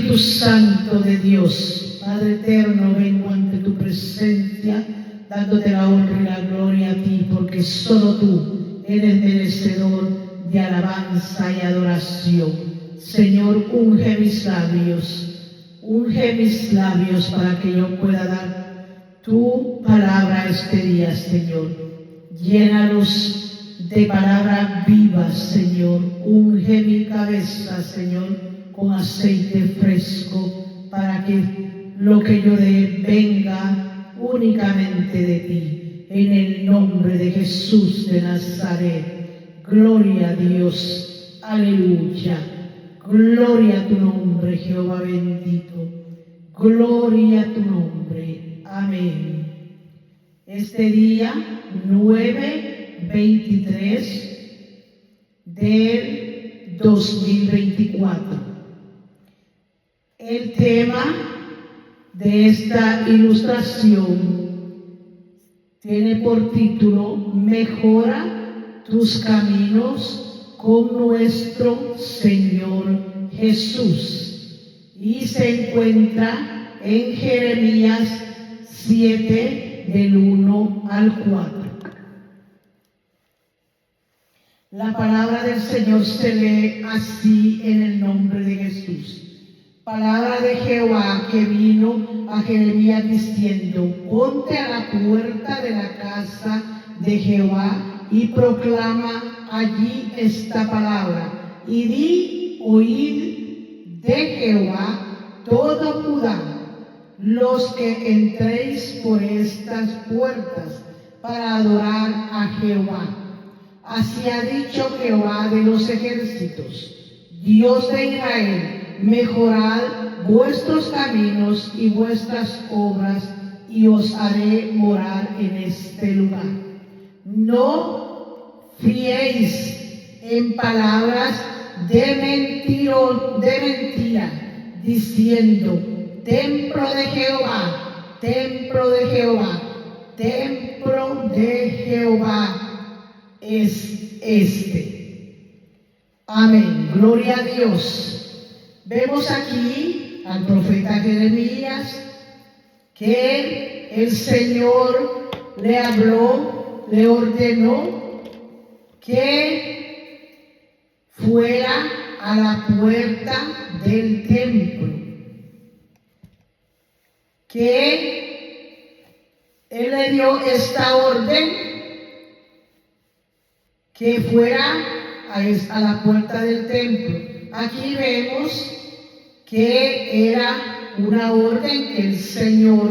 Espíritu Santo de Dios, Padre eterno, vengo ante tu presencia, dándote la honra y la gloria a ti, porque solo tú eres merecedor de alabanza y adoración. Señor, unge mis labios para que yo pueda dar tu palabra este día, Señor. Llénalos de palabras vivas, Señor. Unge mi cabeza, Señor, con aceite fresco, para que lo que yo dé venga únicamente de ti. En el nombre de Jesús de Nazaret. Gloria a Dios. Aleluya. Gloria a tu nombre, Jehová bendito. Gloria a tu nombre. Amén. Este día 9/23 del 2024. El tema de esta ilustración tiene por título Mejora tus caminos con nuestro Señor Jesús, y se encuentra en Jeremías 7 del 1 al 4. La palabra del Señor se lee así en el nombre de Jesús. Palabra de Jehová que vino a Jeremías diciendo: ponte a la puerta de la casa de Jehová y proclama allí esta palabra, y di: oíd de Jehová todo Judá, los que entréis por estas puertas para adorar a Jehová. Así ha dicho Jehová de los ejércitos, Dios de Israel: mejorad vuestros caminos y vuestras obras, y os haré morar en este lugar. No fiéis en palabras de mentira, diciendo: templo de Jehová, templo de Jehová, templo de Jehová es este. Amén. Gloria a Dios. Vemos aquí al profeta Jeremías que el Señor le habló, le ordenó que fuera a la puerta del templo, que Él le dio esta orden, que fuera a la puerta del templo. Aquí vemos que era una orden que el Señor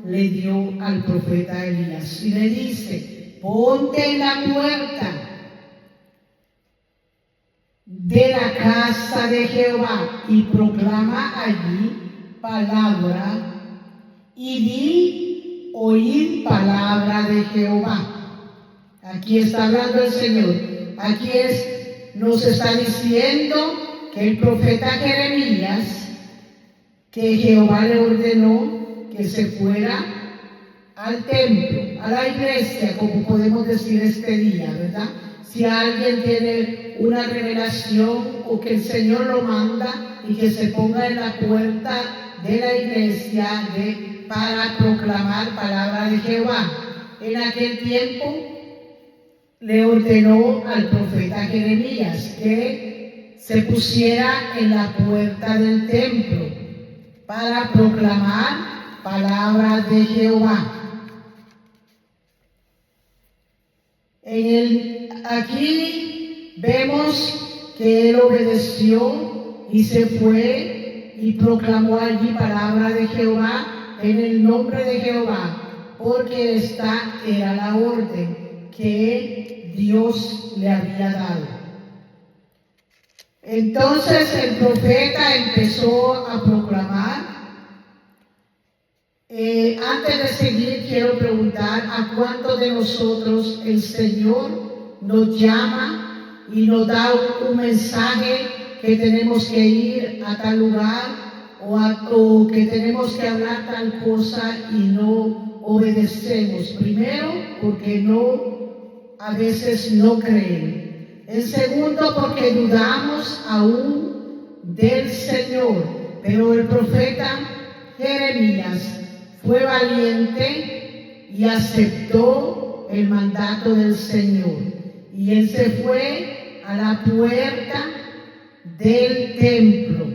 le dio al profeta Elías, y le dice: ponte en la puerta de la casa de Jehová y proclama allí palabra, y di: oíd palabra de Jehová. Aquí está hablando el Señor. Aquí nos está diciendo que el profeta Jeremías, que Jehová le ordenó que se fuera al templo, a la iglesia, como podemos decir este día, ¿verdad? Si alguien tiene una revelación o que el Señor lo manda, y que se ponga en la puerta de la iglesia para proclamar palabra de Jehová. En aquel tiempo le ordenó al profeta Jeremías que se pusiera en la puerta del templo para proclamar palabra de Jehová. Aquí vemos que él obedeció y se fue y proclamó allí palabra de Jehová en el nombre de Jehová, porque esta era la orden que Dios le había dado. Entonces el profeta empezó a proclamar. Antes de seguir, quiero preguntar: ¿a cuántos de nosotros el Señor nos llama y nos da un mensaje que tenemos que ir a tal lugar o que tenemos que hablar tal cosa y no obedecemos? Primero, porque a veces no creemos. En segundo, porque dudamos aún del Señor. Pero el profeta Jeremías fue valiente y aceptó el mandato del Señor. Y él se fue a la puerta del templo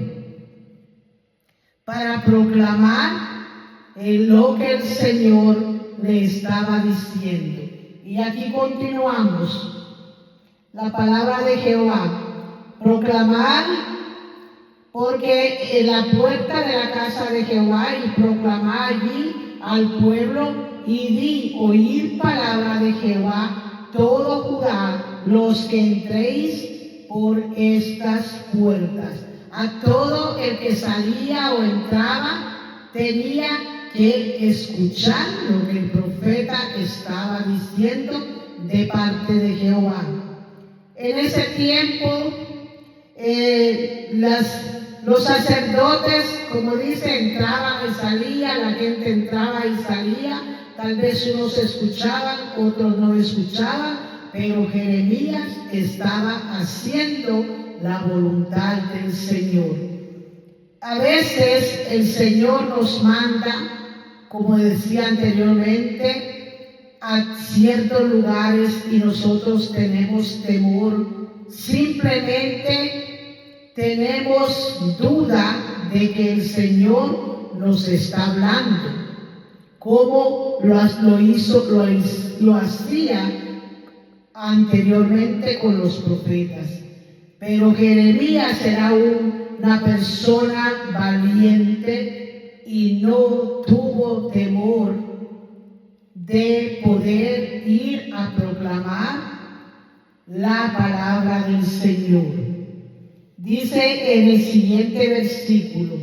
para proclamar lo que el Señor le estaba diciendo. Y aquí continuamos. La palabra de Jehová. Proclamar, porque en la puerta de la casa de Jehová, y proclamar allí al pueblo, y di, oíd palabra de Jehová, todo Judá, los que entréis por estas puertas. A todo el que salía o entraba tenía que escuchar lo que el profeta estaba diciendo de parte de Jehová. En ese tiempo, los sacerdotes, como dice, entraban y salían, la gente entraba y salía, tal vez unos escuchaban, otros no escuchaban, pero Jeremías estaba haciendo la voluntad del Señor. A veces el Señor nos manda, como decía anteriormente, a ciertos lugares y nosotros tenemos temor. Simplemente tenemos duda de que el Señor nos está hablando, como lo hacía anteriormente con los profetas. Pero Jeremías era una persona valiente y no tuvo temor de poder ir a proclamar la palabra del Señor. Dice en el siguiente versículo: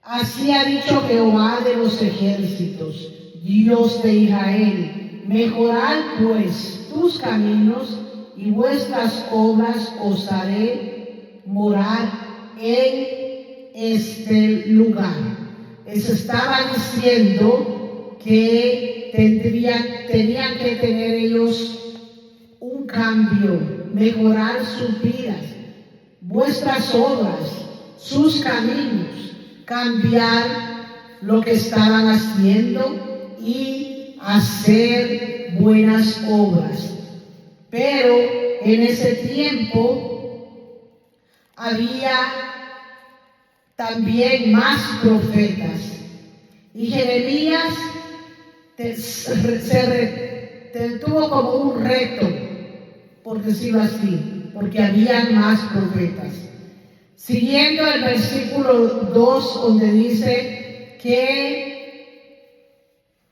así ha dicho Jehová de los ejércitos, Dios de Israel, mejorad pues tus caminos y vuestras obras, os haré morar en este lugar. Les estaba diciendo que tenían que tener ellos un cambio, mejorar sus vidas, vuestras obras, sus caminos, cambiar lo que estaban haciendo y hacer buenas obras. Pero en ese tiempo había también más profetas y Jeremías tuvo como un reto, por decirlo así, porque había más profetas. Siguiendo el versículo 2, donde dice que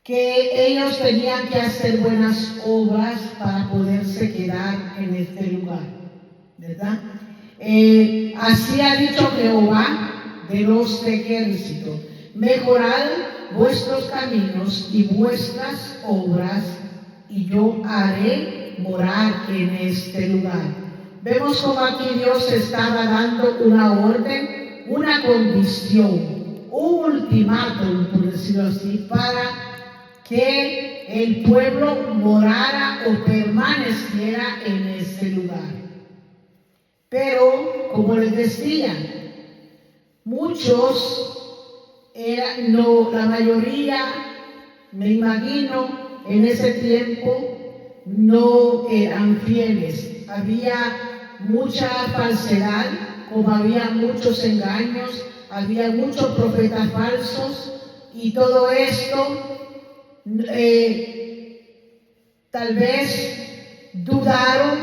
ellos tenían que hacer buenas obras para poderse quedar en este lugar, ¿verdad? Así ha dicho Jehová de los ejércitos: mejorad vuestros caminos y vuestras obras, y yo haré morar en este lugar. Vemos como aquí Dios estaba dando una orden, una condición, un ultimátum, por decirlo así, para que el pueblo morara o permaneciera en ese lugar. Pero, como les decía, la mayoría, me imagino, en ese tiempo no eran fieles. Había mucha falsedad, como había muchos engaños, había muchos profetas falsos, y todo esto tal vez dudaron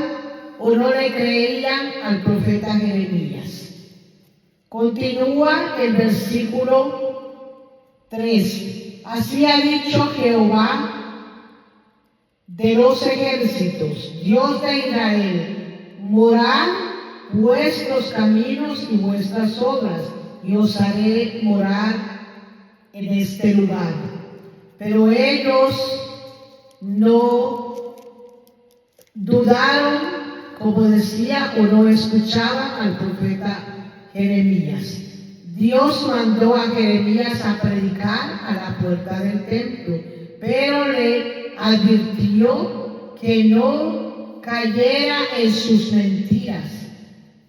o no le creían al profeta Jeremías. Continúa el versículo 3. Así ha dicho Jehová de los ejércitos, Dios de Israel: morad vuestros caminos y vuestras obras, y os haré morar en este lugar. Pero ellos no dudaron, como decía, o no escuchaban al profeta Jeremías. Dios mandó a Jeremías a predicar a la puerta del templo, pero le advirtió que no cayera en sus mentiras,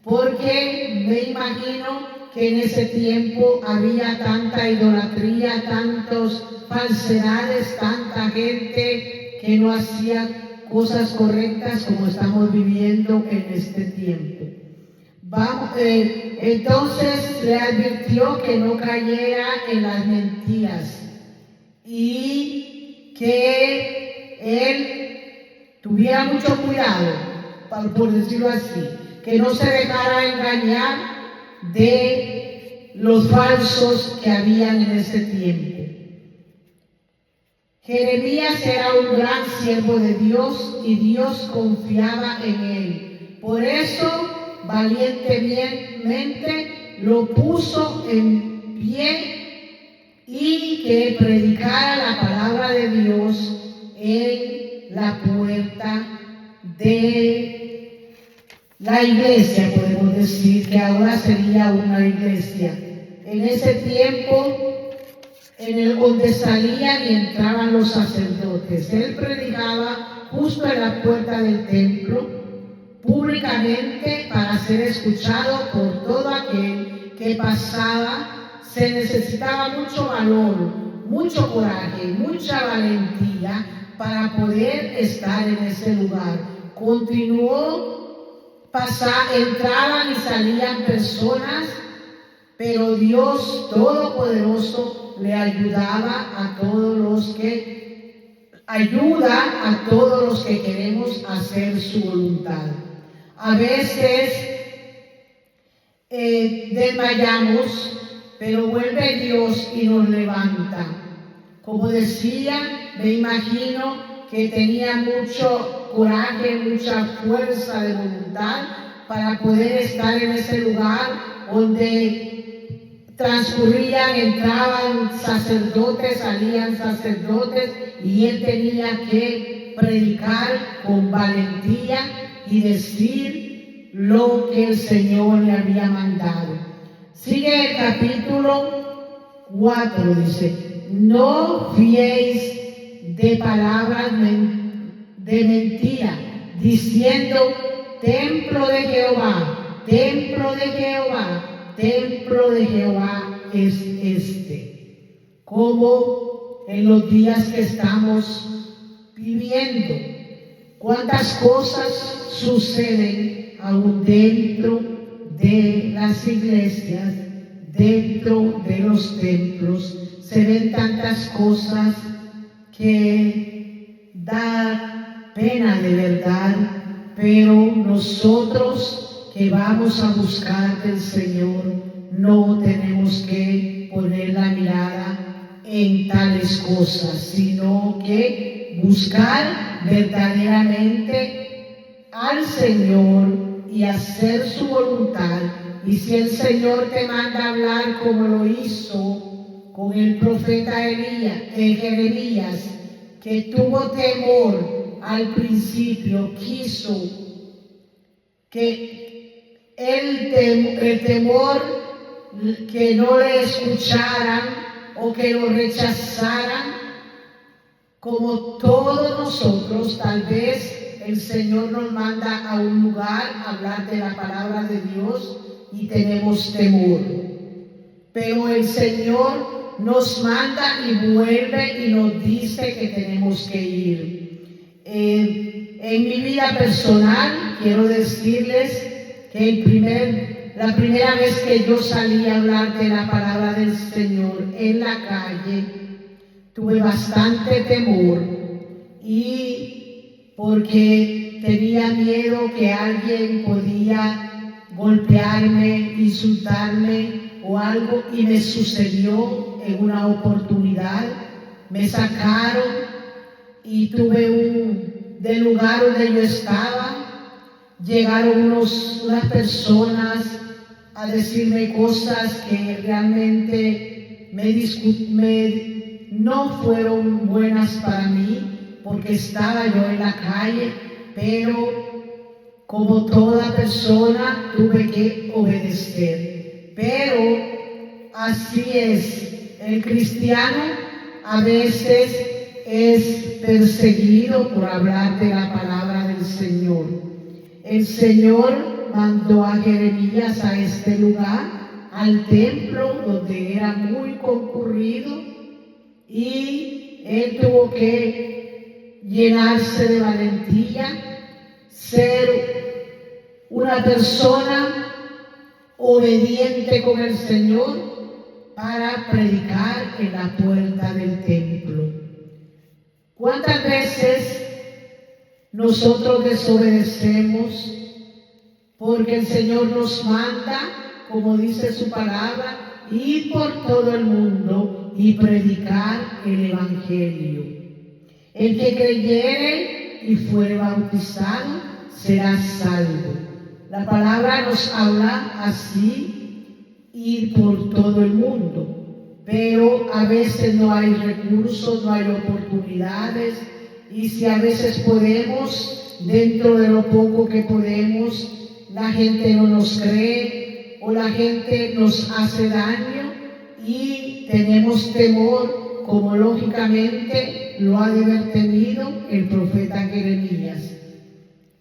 porque me imagino que en ese tiempo había tanta idolatría, tantos falsedades, tanta gente que no hacía cosas correctas como estamos viviendo en este tiempo. Entonces le advirtió que no cayera en las mentiras y que él tuviera mucho cuidado, por decirlo así, que no se dejara engañar de los falsos que habían en ese tiempo. Jeremías era un gran siervo de Dios y Dios confiaba en él. Por eso, valientemente lo puso en pie y que predicara la palabra de Dios en la puerta de la iglesia, podemos decir que ahora sería una iglesia. En ese tiempo, donde salían y entraban los sacerdotes, él predicaba justo en la puerta del templo, públicamente, para ser escuchado por todo aquel que pasaba. Se necesitaba mucho valor, mucho coraje, mucha valentía para poder estar en ese lugar. Continuó, entraban y salían personas, pero Dios Todopoderoso le ayuda a todos los que queremos hacer su voluntad. A veces desmayamos, pero vuelve Dios y nos levanta. Como decía, me imagino que tenía mucho coraje, mucha fuerza de voluntad para poder estar en ese lugar donde transcurrían, entraban sacerdotes, salían sacerdotes, y él tenía que predicar con valentía y decir lo que el Señor le había mandado. Sigue el capítulo 4, dice: no fiéis de palabras de mentira, diciendo: templo de Jehová, templo de Jehová, templo de Jehová es este. Como en los días que estamos viviendo, cuántas cosas suceden aún dentro de las iglesias, dentro de los templos. Se ven tantas cosas que da pena de verdad, pero nosotros que vamos a buscar del Señor, no tenemos que poner la mirada en tales cosas, sino que buscar verdaderamente al Señor y hacer su voluntad. Y si el Señor te manda hablar como lo hizo con el profeta Jeremías, que tuvo temor al principio, quiso que el temor que no le escucharan o que lo rechazaran, como todos nosotros. Tal vez el Señor nos manda a un lugar a hablar de la palabra de Dios y tenemos temor, pero el Señor nos manda y vuelve y nos dice que tenemos que ir. En mi vida personal quiero decirles que la primera vez que yo salí a hablar de la palabra del Señor en la calle, tuve bastante temor, y porque tenía miedo que alguien podía golpearme, insultarme o algo, y me sucedió en una oportunidad. Me sacaron y del lugar donde yo estaba, llegaron unas personas a decirme cosas que realmente no fueron buenas para mí, porque estaba yo en la calle, pero como toda persona tuve que obedecer. Pero así es, el cristiano a veces es perseguido por hablar de la palabra del Señor. El Señor mandó a Jeremías a este lugar al templo donde era muy concurrido y él tuvo que llenarse de valentía, ser una persona obediente con el Señor para predicar en la puerta del templo. ¿Cuántas veces nosotros desobedecemos porque el Señor nos manda, como dice su palabra, ir por todo el mundo y predicar el Evangelio? El que creyere y fuere bautizado será salvo. La palabra nos habla así, ir por todo el mundo, pero a veces no hay recursos, no hay oportunidades, y si a veces podemos, dentro de lo poco que podemos, la gente no nos cree o la gente nos hace daño y tenemos temor, como lógicamente lo ha de haber tenido el profeta Jeremías.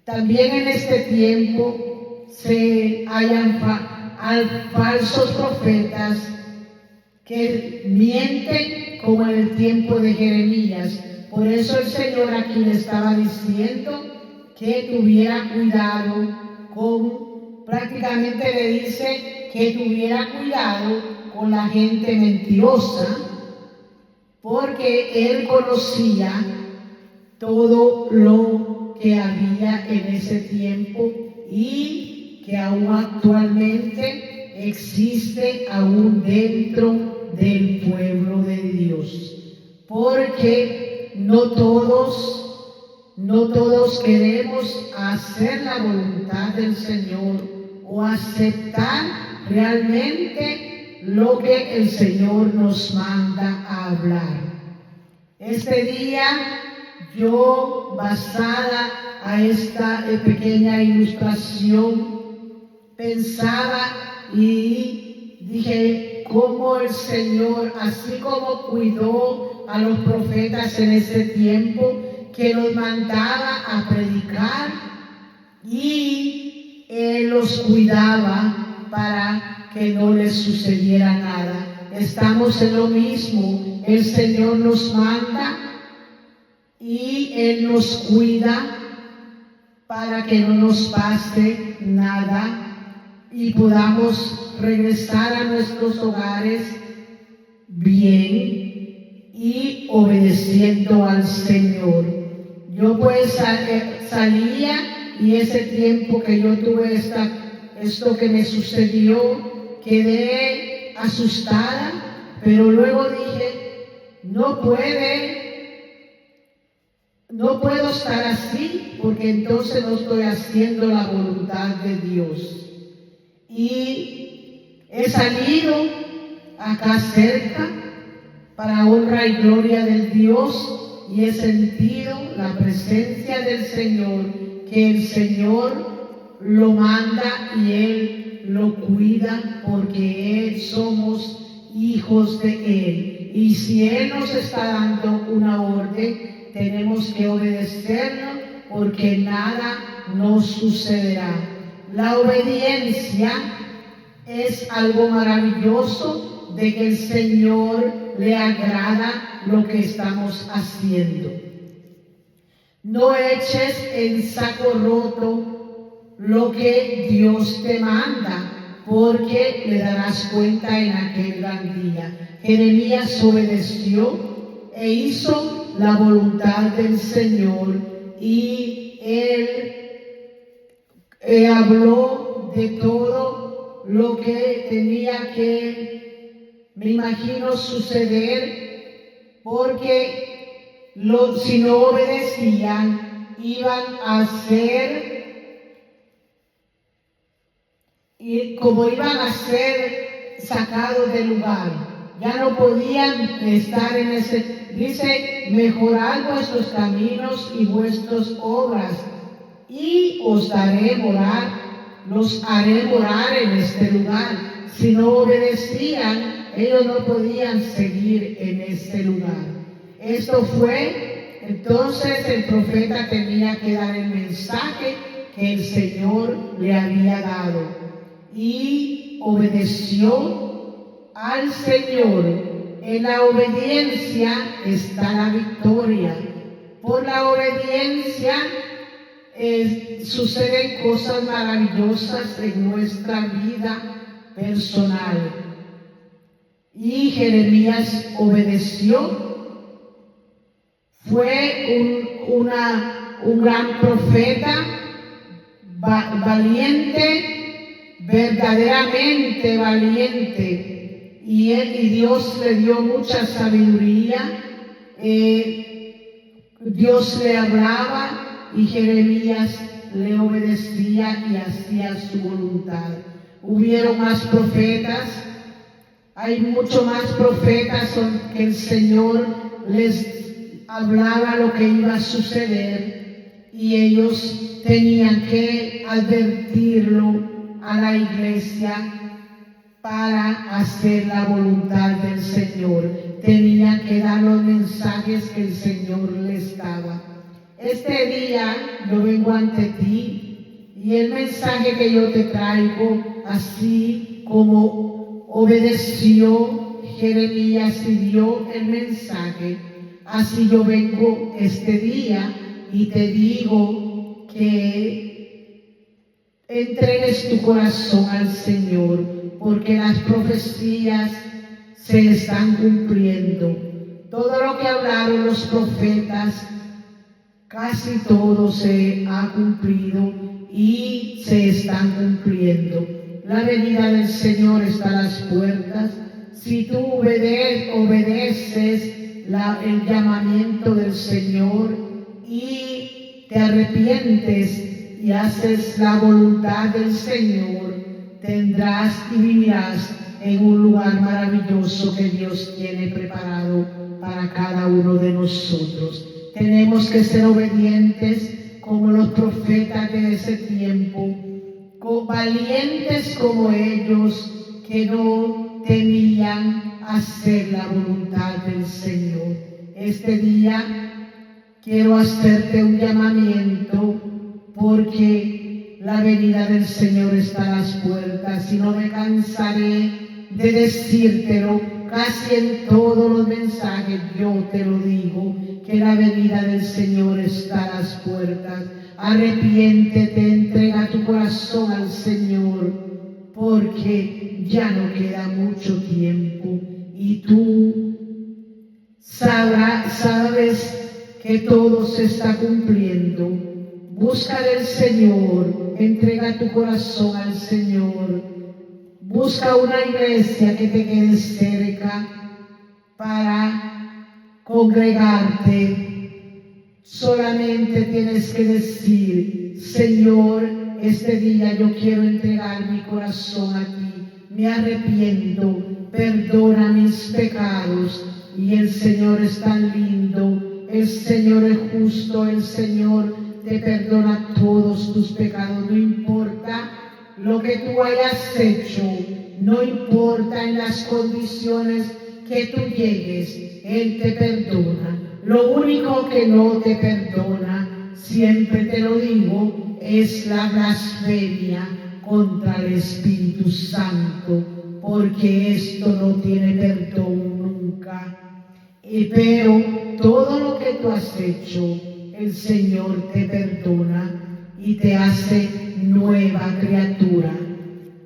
También en este tiempo se hallan falsos profetas que mienten como en el tiempo de Jeremías. Por eso el Señor aquí le estaba diciendo que tuviera cuidado prácticamente le dice que tuviera cuidado con la gente mentirosa, porque él conocía todo lo que había en ese tiempo y que aún actualmente existe aún dentro del pueblo de Dios, porque no todos queremos hacer la voluntad del Señor o aceptar realmente lo que el Señor nos manda a hablar. Este día yo, basada a esta pequeña ilustración, pensaba y dije cómo el Señor, así como cuidó a los profetas en ese tiempo, que los mandaba a predicar y Él los cuidaba para que no les sucediera nada. Estamos en lo mismo, el Señor nos manda y Él nos cuida para que no nos pase nada y podamos regresar a nuestros hogares bien y obedeciendo al Señor. Yo pues salía y ese tiempo que yo tuve esto que me sucedió, quedé asustada, pero luego dije, no puedo estar así, porque entonces no estoy haciendo la voluntad de Dios. Y he salido acá cerca para honra y gloria del Dios y he sentido la presencia del Señor, que el Señor lo manda y Él lo cuida porque somos hijos de Él. Y si Él nos está dando una orden, tenemos que obedecerlo porque nada nos sucederá. La obediencia es algo maravilloso de que el Señor le agrada lo que estamos haciendo. No eches en saco roto lo que Dios te manda, porque le darás cuenta en aquel gran día. Jeremías obedeció e hizo la voluntad del Señor y él habló de todo lo que tenía que, me imagino, suceder, porque si no obedecían, iban a ser, como iban a ser sacados del lugar. Ya no podían estar en ese, dice, mejorad vuestros caminos y vuestras obras, y os haré morar, los haré morar en este lugar. Si no obedecían, ellos no podían seguir en este lugar. Esto fue, entonces el profeta tenía que dar el mensaje que el Señor le había dado. Y obedeció al Señor. En la obediencia está la victoria. Por la obediencia suceden cosas maravillosas en nuestra vida personal. Y Jeremías obedeció. Fue un gran profeta, valiente, verdaderamente valiente. Y Dios le dio mucha sabiduría. Dios le hablaba y Jeremías le obedecía y hacía su voluntad. Hubieron más profetas. Hay mucho más profetas que el Señor les hablaba lo que iba a suceder y ellos tenían que advertirlo a la iglesia para hacer la voluntad del Señor. Tenían que dar los mensajes que el Señor les daba. Este día yo vengo ante ti y el mensaje que yo te traigo, así como obedeció Jeremías y dio el mensaje, así yo vengo este día y te digo que entregues tu corazón al Señor, porque las profecías se están cumpliendo. Todo lo que hablaron los profetas, casi todo se ha cumplido y se están cumpliendo. La venida del Señor está a las puertas. Si tú obedeces el llamamiento del Señor y te arrepientes y haces la voluntad del Señor, tendrás y vivirás en un lugar maravilloso que Dios tiene preparado para cada uno de nosotros. Tenemos que ser obedientes como los profetas de ese tiempo, valientes como ellos, que no temían hacer la voluntad del Señor. Este día quiero hacerte un llamamiento porque la venida del Señor está a las puertas y no me cansaré de decírtelo. Casi en todos los mensajes yo te lo digo, que la venida del Señor está a las puertas. Arrepiéntete, entrega tu corazón al Señor, porque ya no queda mucho tiempo y tú sabes que todo se está cumpliendo. Busca del Señor, entrega tu corazón al Señor. Busca una iglesia que te quede cerca para congregarte. Solamente tienes que decir: Señor, este día yo quiero entregar mi corazón a ti. Me arrepiento, perdona mis pecados. Y el Señor es tan lindo, el Señor es justo, el Señor te perdona todos tus pecados. No importa lo que tú hayas hecho, no importa en las condiciones que tú llegues, Él te perdona. Lo único que no te perdona, siempre te lo digo, es la blasfemia contra el Espíritu Santo, porque esto no tiene perdón nunca. Pero todo lo que tú has hecho, el Señor te perdona y te hace nueva criatura.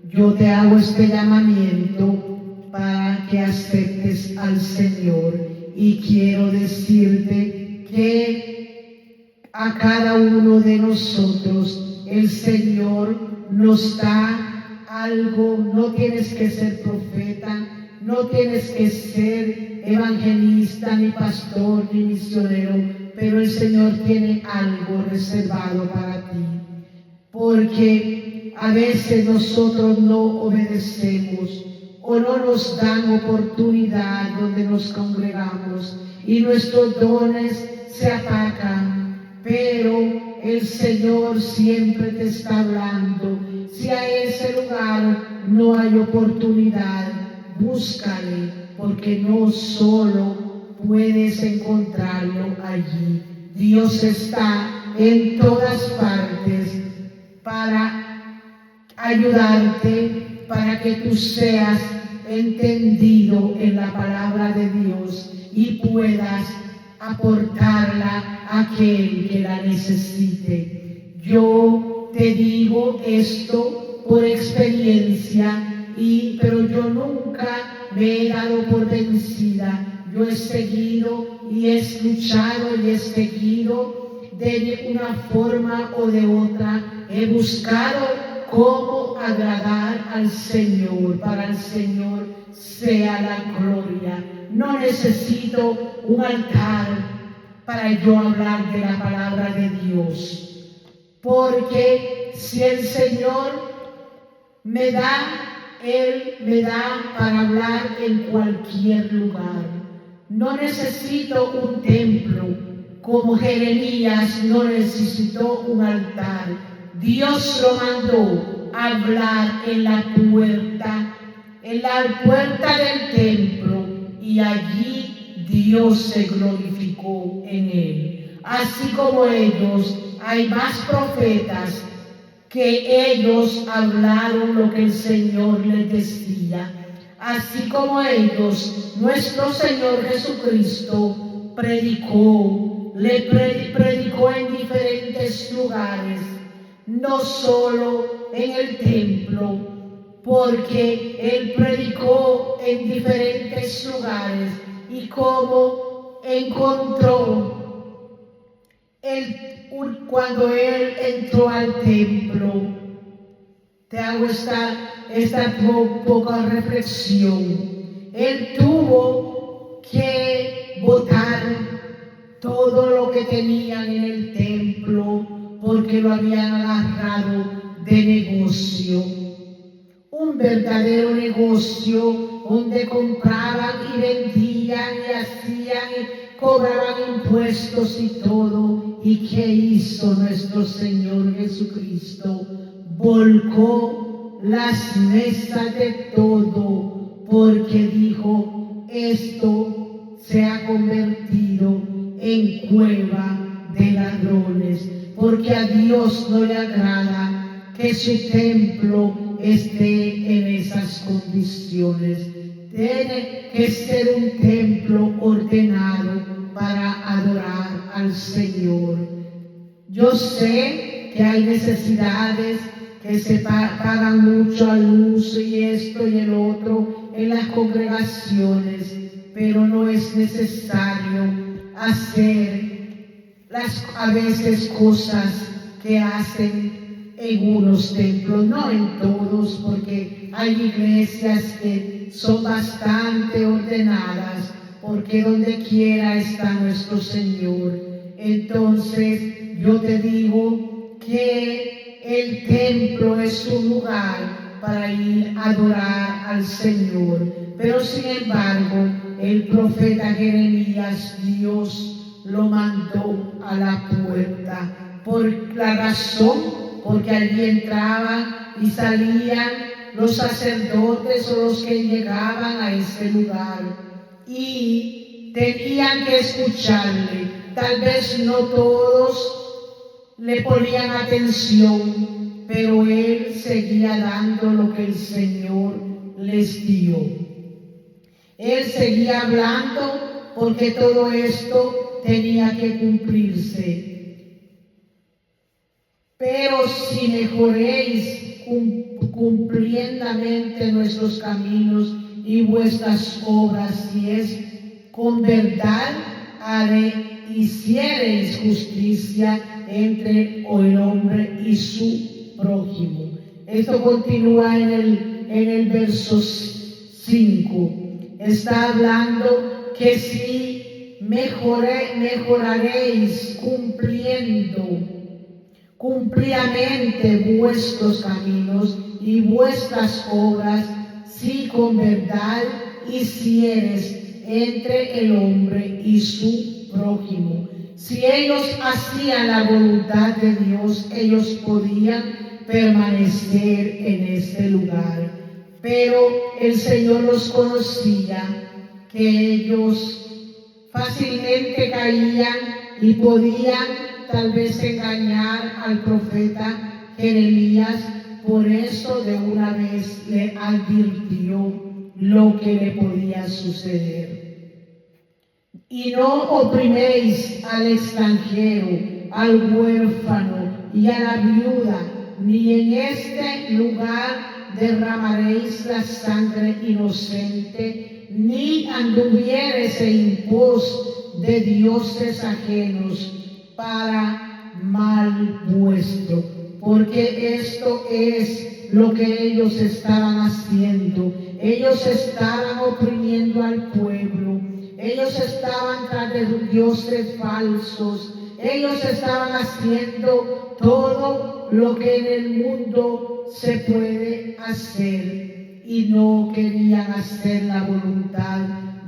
Yo te hago este llamamiento para que aceptes al Señor y quiero decirte que a cada uno de nosotros el Señor nos da algo. No tienes que ser profeta, no tienes que ser evangelista, ni pastor, ni misionero, pero el Señor tiene algo reservado para ti, porque a veces nosotros no obedecemos o no nos dan oportunidad donde nos congregamos y nuestros dones se apagan, pero el Señor siempre te está hablando. Si a ese lugar no hay oportunidad, búscale, porque no solo puedes encontrarlo allí. Dios está en todas partes para ayudarte, para que tú seas entendido en la palabra de Dios y puedas aportarla a aquel que la necesite. Yo te digo esto por experiencia, pero yo nunca me he dado por vencida. Yo he seguido y he luchado y he seguido de una forma o de otra. He buscado cómo agradar al Señor. Para el Señor sea la gloria. No necesito un altar para yo hablar de la palabra de Dios. Porque si el Señor me da, Él me da para hablar en cualquier lugar. No necesito un templo, como Jeremías no necesitó un altar. Dios lo mandó a hablar en la puerta del templo, y allí Dios se glorificó en él. Así como ellos, hay más profetas que ellos hablaron lo que el Señor les decía. Así como ellos, nuestro Señor Jesucristo predicó en diferentes lugares, no solo en el templo, porque Él predicó en diferentes lugares. Y como encontró cuando Él entró al templo, te hago esta poca reflexión. Él tuvo que botar todo lo que tenían en el templo porque lo habían agarrado de negocio. Un verdadero negocio donde compraban y vendían y hacían y cobraban impuestos y todo. ¿Y qué hizo nuestro Señor Jesucristo? Volcó las mesas de todo, porque dijo: esto se ha convertido en cueva de ladrones, porque a Dios no le agrada que su templo esté en esas condiciones. Tiene que ser un templo ordenado para adorar al Señor. Yo sé que hay necesidades, que se pagan mucho a luz y esto y el otro en las congregaciones, pero no es necesario hacer a veces cosas que hacen en unos templos, no en todos, porque hay iglesias que son bastante ordenadas, porque donde quiera está nuestro Señor. Entonces yo te digo que el templo es un lugar para ir a adorar al Señor, pero sin embargo el profeta Jeremías, Dios lo mandó a la puerta, por la razón, porque allí entraban y salían los sacerdotes o los que llegaban a ese lugar, y tenían que escucharle. Tal vez no todos le ponían atención, pero él seguía dando lo que el Señor les dio. Él seguía hablando porque todo esto tenía que cumplirse. Pero si mejoréis cumpliendamente nuestros caminos y vuestras obras, si es con verdad haré, hiciereis justicia entre el hombre y su prójimo. Esto continúa en el verso 5. Está hablando que si mejoraréis cumplidamente vuestros caminos y vuestras obras, si con verdad hicieres entre el hombre y su prójimo. Si ellos hacían la voluntad de Dios, ellos podían permanecer en este lugar. Pero el Señor los conocía, que ellos fácilmente caían y podían tal vez engañar al profeta Jeremías, por eso de una vez le advirtió lo que le podía suceder. Y no opriméis al extranjero, al huérfano y a la viuda, ni en este lugar derramaréis la sangre inocente, ni anduviereis en pos de dioses ajenos para mal vuestro, porque esto es lo que ellos estaban haciendo. Ellos estaban oprimiendo al pueblo, ellos estaban tras de dioses falsos, ellos estaban haciendo todo lo que en el mundo se puede hacer y no querían hacer la voluntad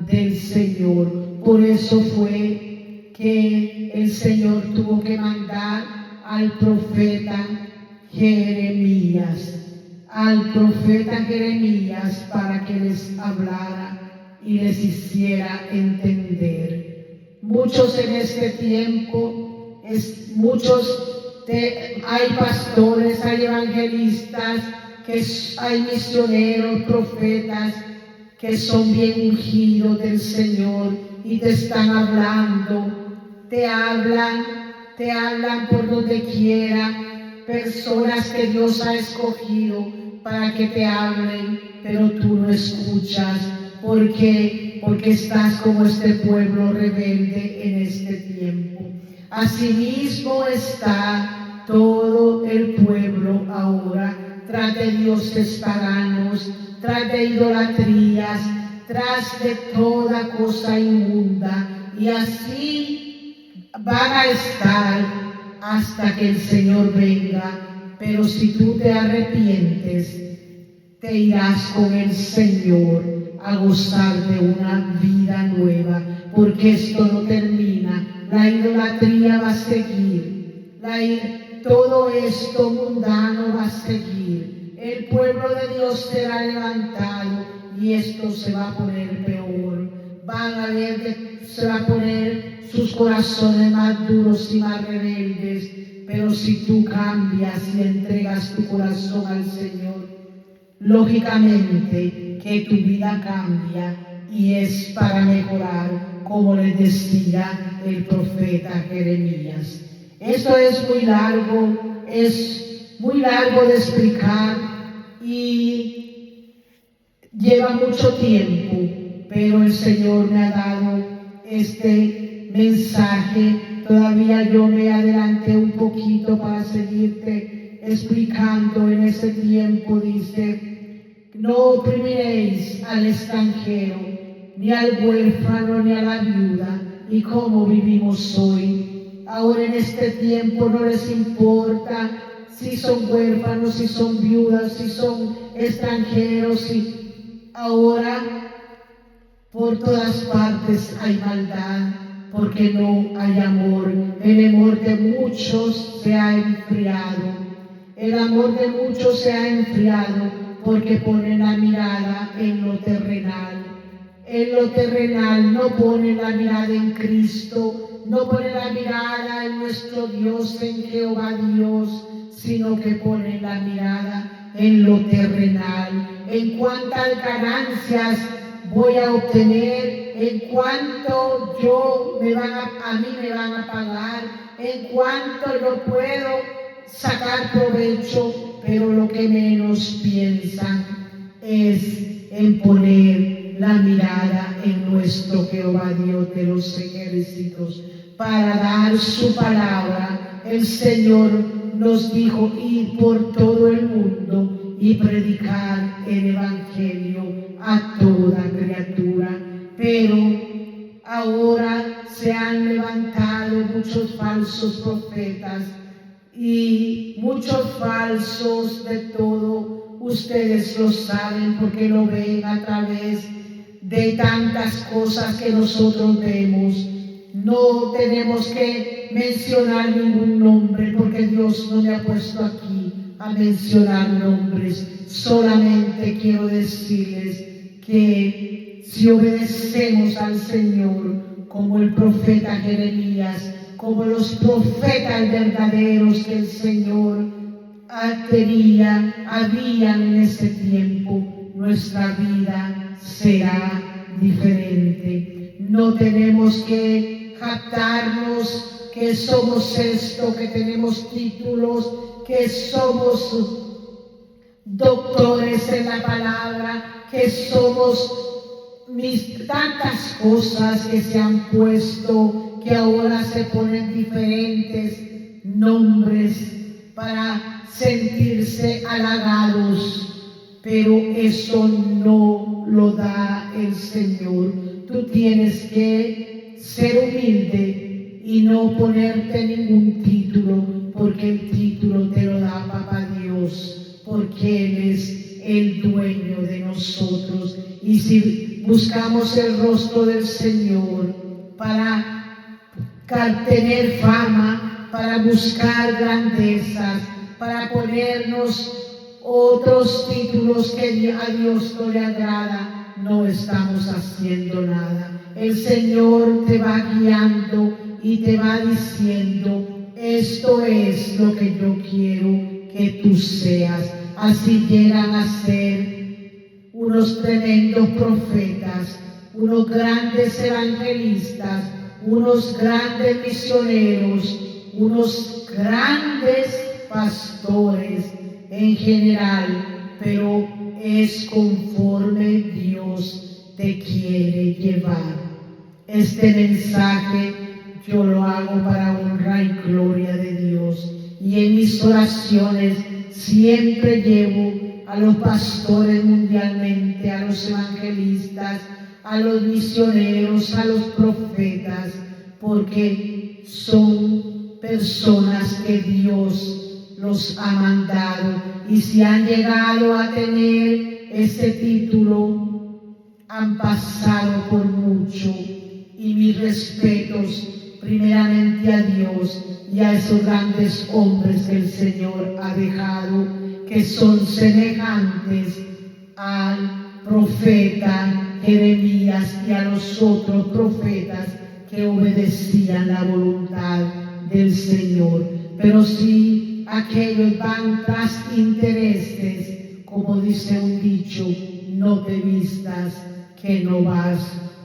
del Señor. Por eso fue que el Señor tuvo que mandar al profeta Jeremías, para que les hablara y les hiciera entender. Muchos en este tiempo, hay pastores, hay evangelistas, hay misioneros, profetas, que son bien ungidos del Señor y te están hablando, te hablan por donde quiera, personas que Dios ha escogido para que te hablen, pero tú no escuchas, porque estás como este pueblo rebelde en este tiempo. Asimismo está todo el pueblo ahora tras de dioses paganos, tras de idolatrías, tras de toda cosa inmunda, y así van a estar hasta que el Señor venga. Pero si tú te arrepientes, te irás con el Señor a gozar de una vida nueva, porque esto no termina. La idolatría va a seguir, todo esto mundano va a seguir. El pueblo de Dios será levantado y esto se va a poner peor. Se va a poner sus corazones más duros y más rebeldes. Pero si tú cambias y entregas tu corazón al Señor, lógicamente que tu vida cambia y es para mejorar, como les decía el profeta Jeremías. Esto es muy largo de explicar y lleva mucho tiempo, pero el Señor me ha dado este mensaje. Todavía yo me adelanté un poquito para seguirte explicando. En ese tiempo dice: no oprimiréis al extranjero, ni al huérfano, ni a la viuda. ¿Y cómo vivimos hoy? Ahora en este tiempo no les importa si son huérfanos, si son viudas, si son extranjeros. Ahora por todas partes hay maldad, porque no hay amor. El amor de muchos se ha enfriado. El amor de muchos se ha enfriado porque ponen la mirada en lo terrenal. En lo terrenal, no ponen la mirada en Cristo, no ponen la mirada en nuestro Dios, en Jehová Dios, sino que ponen la mirada en lo terrenal. En cuántas ganancias voy a obtener, en cuánto a mí me van a pagar, en cuánto yo puedo sacar provecho, pero lo que menos piensan es en poner la mirada en nuestro Jehová Dios de los ejércitos para dar su palabra. El Señor nos dijo: ir por todo el mundo y predicar el evangelio a toda criatura. Pero ahora se han levantado muchos falsos profetas y muchos falsos de todo. Ustedes lo saben porque lo ven a través de tantas cosas que nosotros vemos. No tenemos que mencionar ningún nombre porque Dios no me ha puesto aquí a mencionar nombres. Solamente quiero decirles que si obedecemos al Señor como el profeta Jeremías, como los profetas verdaderos que el Señor habían en ese tiempo, nuestra vida será diferente. No tenemos que jactarnos que somos esto, que tenemos títulos, que somos doctores en la palabra, que somos tantas cosas que se han puesto, que ahora se ponen diferentes nombres para sentirse halagados, pero eso no lo da el Señor. Tú tienes que ser humilde y no ponerte ningún título, porque el título te lo da Papá Dios, porque Él es el dueño de nosotros. Y si buscamos el rostro del Señor para tener fama, para buscar grandezas, para ponernos otros títulos que a Dios no le agrada, no estamos haciendo nada. El Señor te va guiando y te va diciendo: esto es lo que yo quiero que tú seas. Así llegan a ser unos tremendos profetas, unos grandes evangelistas, unos grandes misioneros, unos grandes pastores en general, pero es conforme Dios te quiere llevar. Este mensaje yo lo hago para honra y gloria de Dios, y en mis oraciones siempre llevo a los pastores mundialmente, a los evangelistas, a los misioneros, a los profetas, porque son personas que Dios los ha mandado, y si han llegado a tener ese título, han pasado por mucho. Y mis respetos primeramente a Dios y a esos grandes hombres que el Señor ha dejado, que son semejantes al profeta Jeremías y a los otros profetas que obedecían la voluntad del Señor. Pero si aquellos van tras intereses, como dice un dicho, no te vistas que no vas,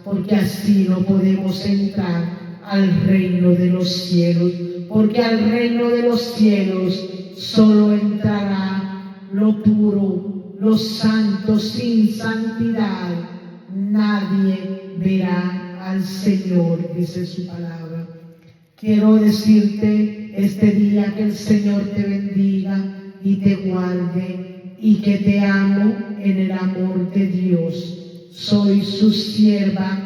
porque así no podemos entrar al reino de los cielos, porque al reino de los cielos solo entrará lo puro, los santos. Sin santidad nadie verá al Señor, dice su palabra. Quiero decirte este día que el Señor te bendiga y te guarde, y que te amo en el amor de Dios. Soy su sierva,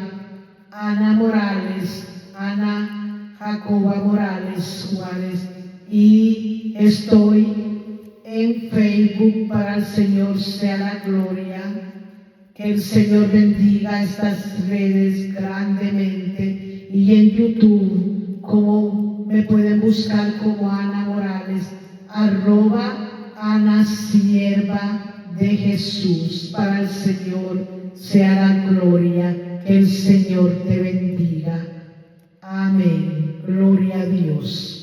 Ana Morales, Ana Jacoba Morales Juárez, y estoy en Facebook. Para el Señor sea la gloria. Que el Señor bendiga estas redes grandemente, y en YouTube, como me pueden buscar como Ana Morales, @Ana Sierva de Jesús. Para el Señor sea la gloria. Que el Señor te bendiga. Amén. Gloria a Dios.